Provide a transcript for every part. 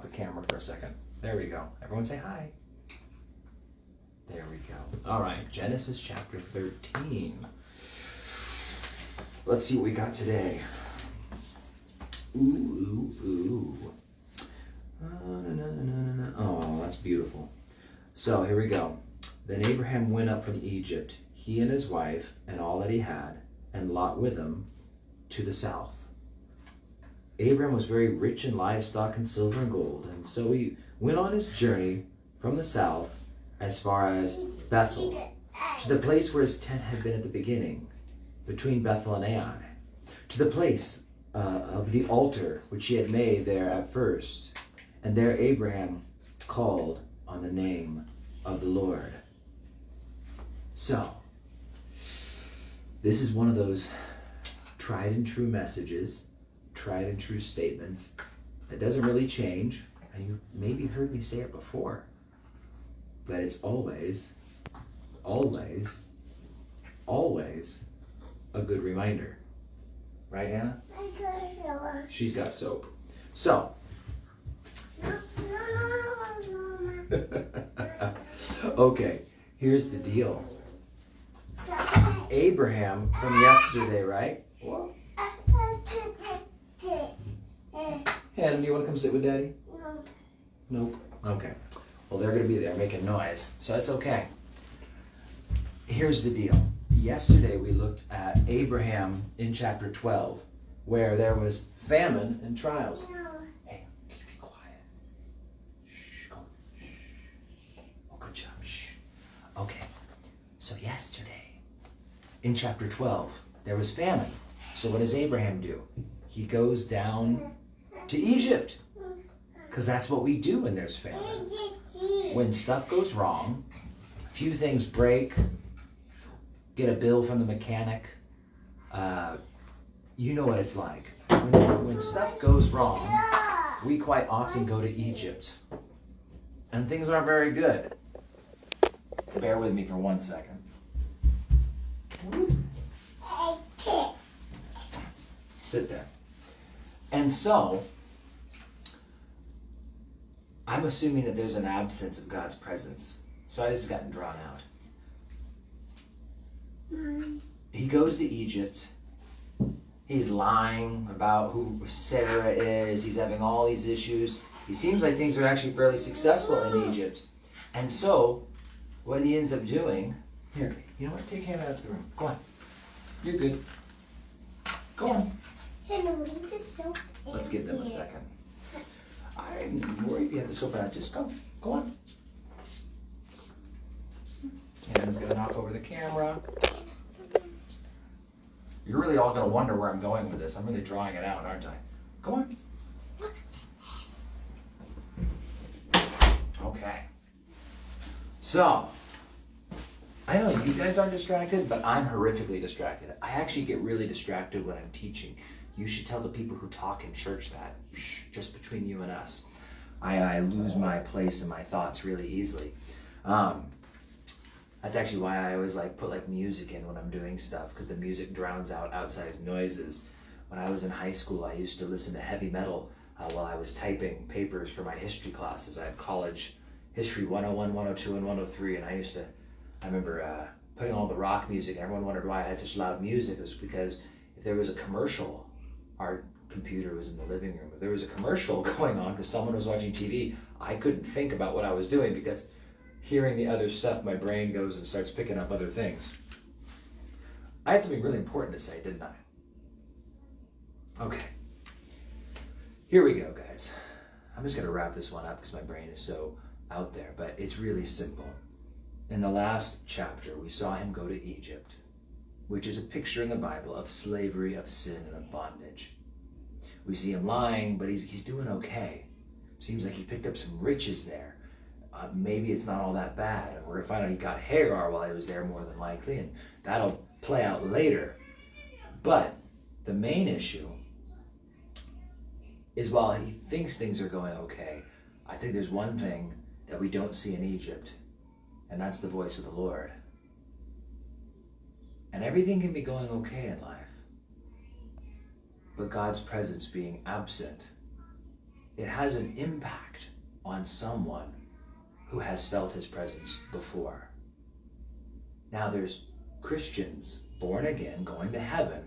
the camera for a second. There we go. Everyone say hi. There we go. All right, Genesis chapter 13. Let's see what we got today. Ooh. Oh, that's beautiful. So here we go. Then Abraham went up from Egypt, he and his wife, and all that he had, and Lot with him, to the south. Abraham was very rich in livestock and silver and gold, and so he went on his journey from the south as far as Bethel, to the place where his tent had been at the beginning, between Bethel and Ai, to the place of the altar which he had made there at first. And there Abraham called on the name of the Lord. So, this is one of those tried and true messages, tried and true statements that doesn't really change. And you've maybe heard me say it before, but it's always a good reminder. Right, Hannah? She's got soap. So, okay, here's the deal. Abraham from yesterday, right? Hannah, do you want to come sit with Daddy? No. Nope. Okay. Well, they're going to be there making noise, so that's okay. Here's the deal. Yesterday we looked at Abraham in chapter 12, where there was famine and trials. No. Hey, can you be quiet? Shh, go. Shh. Oh, good job. Shh. Okay. So yesterday, in chapter 12, there was famine. So what does Abraham do? He goes down to Egypt, because that's what we do when there's famine. When stuff goes wrong, a few things break, get a bill from the mechanic. You know what it's like. When stuff goes wrong, we quite often go to Egypt. And things aren't very good. Bear with me for 1 second. Sit there. And so, I'm assuming that there's an absence of God's presence. Sorry, this has gotten drawn out. He goes to Egypt. He's lying about who Sarah is. He's having all these issues. He seems like things are actually fairly successful in Egypt. And so, what he ends up doing, here, you know what? Take Hannah out of the room. Go on. You're good. Go on. Let's give them a second. I'm worried if you have the soap out. Just go. Go on. Hannah's going to knock over the camera. You're really all going to wonder where I'm going with this. I'm really drawing it out, aren't I? Go on. Okay. So, I know you guys aren't distracted, but I'm horrifically distracted. I actually get really distracted when I'm teaching. You should tell the people who talk in church that. Shh, just between you and us. I lose my place and my thoughts really easily. That's actually why I always put music in when I'm doing stuff, because the music drowns out outside noises. When I was in high school, I used to listen to heavy metal while I was typing papers for my history classes. I had college history 101, 102, and 103, and I remember putting on the rock music, and everyone wondered why I had such loud music. It was because if there was a commercial, our computer was in the living room. If there was a commercial going on because someone was watching TV, I couldn't think about what I was doing, because hearing the other stuff, my brain goes and starts picking up other things. I had something really important to say, didn't I? Okay. Here we go, guys. I'm just going to wrap this one up because my brain is so out there, but it's really simple. In the last chapter, we saw him go to Egypt, which is a picture in the Bible of slavery, of sin, and of bondage. We see him lying, but he's doing okay. Seems like he picked up some riches there. Maybe it's not all that bad. We're going to find out he got Hagar while he was there, more than likely, and that'll play out later. But the main issue is, while he thinks things are going okay, I think there's one thing that we don't see in Egypt, and that's the voice of the Lord. And everything can be going okay in life, but God's presence being absent it has an impact on someone who has felt his presence before. Now there's Christians born again going to heaven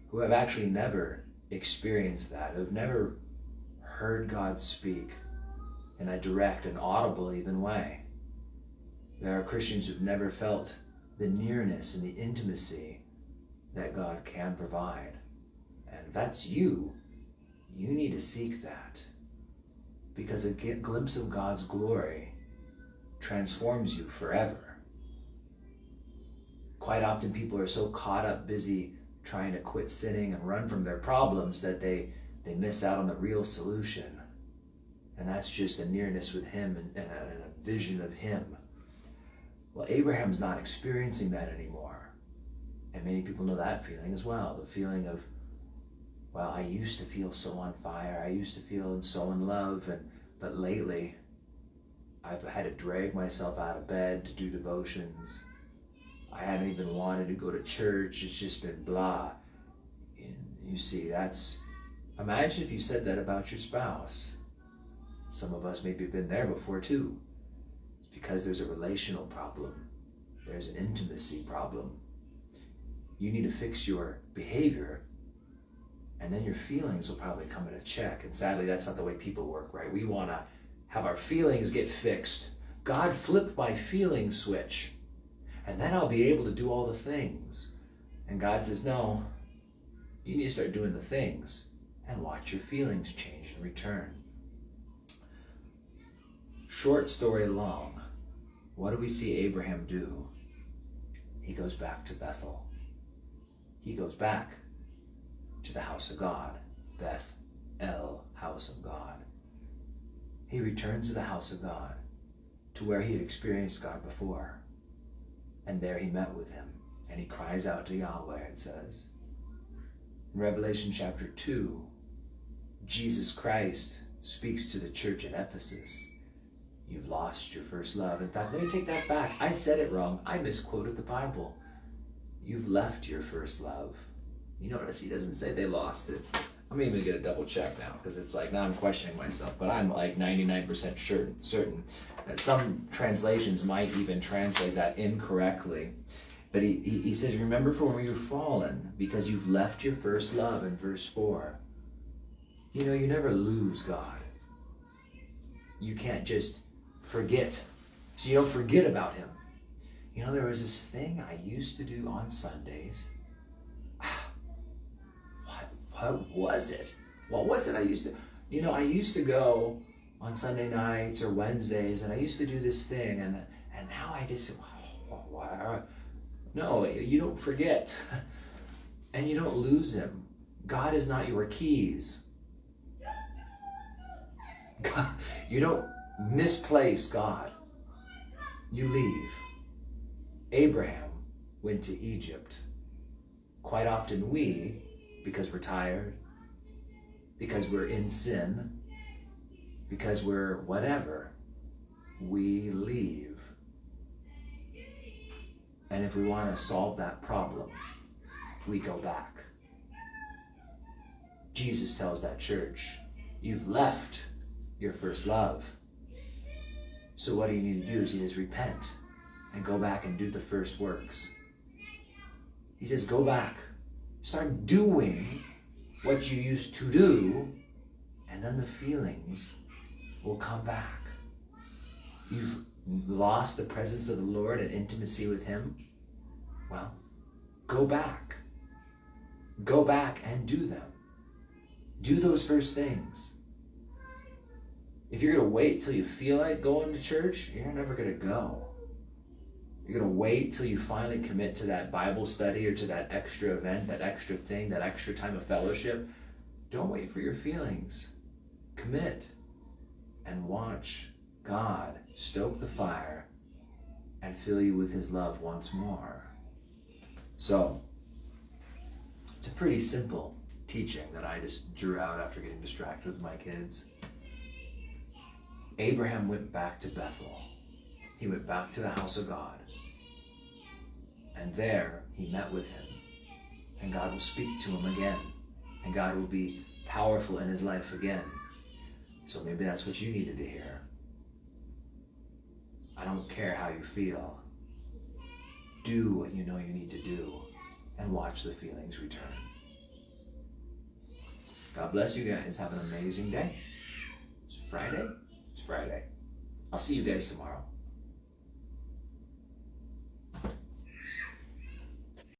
who have actually never experienced that, who've never heard God speak in a direct and audible even way. There are Christians who've never felt the nearness and the intimacy that God can provide. And if that's you, you need to seek that, because a glimpse of God's glory transforms you forever. Quite often people are so caught up busy trying to quit sinning and run from their problems that they miss out on the real solution. And that's just a nearness with him and a vision of him. Well, Abraham's not experiencing that anymore. And many people know that feeling as well. The feeling of, well, I used to feel so on fire. I used to feel so in love. But lately, I've had to drag myself out of bed to do devotions. I haven't even wanted to go to church. It's just been blah. And you see, imagine if you said that about your spouse. Some of us maybe have been there before too. It's because there's a relational problem. There's an intimacy problem. You need to fix your behavior, and then your feelings will probably come in a check. And sadly, that's not the way people work, right? We want to have our feelings get fixed. God, flip my feeling switch, and then I'll be able to do all the things. And God says, no, you need to start doing the things and watch your feelings change and return. Short story long, what do we see Abraham do? He goes back to Bethel. He goes back to the house of God, Beth El, house of God. He returns to the house of God, to where he had experienced God before. And there he met with him, and he cries out to Yahweh, it says. In Revelation chapter 2, Jesus Christ speaks to the church at Ephesus. You've lost your first love. In fact, let me take that back. I said it wrong. I misquoted the Bible. You've left your first love. You notice he doesn't say they lost it. I'm even going to double check now, because it's like, now I'm questioning myself, but I'm like 99% certain that some translations might even translate that incorrectly. But he says, remember from where you've fallen, because you've left your first love, in verse 4. You know, you never lose God. You can't just forget. So you don't forget about him. You know, there was this thing I used to do on Sundays. What was it? What was it I used to? I used to go on Sunday nights or Wednesdays, and I used to do this thing, and now I just, no, you don't forget, and you don't lose him. God is not your keys. God, you don't misplace God. You leave. Abraham went to Egypt. Quite often we, because we're tired, because we're in sin, because we're whatever, we leave. And if we want to solve that problem, we go back. Jesus tells that church, you've left your first love. So what you need to do is repent and go back and do the first works. He says, go back. Start doing what you used to do, and then the feelings will come back. You've lost the presence of the Lord and intimacy with him. Well, go back. Go back and do them. Do those first things. If you're going to wait till you feel like going to church, you're never going to go. You're going to wait till you finally commit to that Bible study or to that extra event, that extra thing, that extra time of fellowship. Don't wait for your feelings. Commit and watch God stoke the fire and fill you with his love once more. So, it's a pretty simple teaching that I just drew out after getting distracted with my kids. Abraham went back to Bethel. He went back to the house of God. And there he met with him. And God will speak to him again. And God will be powerful in his life again. So maybe that's what you needed to hear. I don't care how you feel. Do what you know you need to do and watch the feelings return. God bless you guys. Have an amazing day. It's Friday. It's Friday. I'll see you guys tomorrow.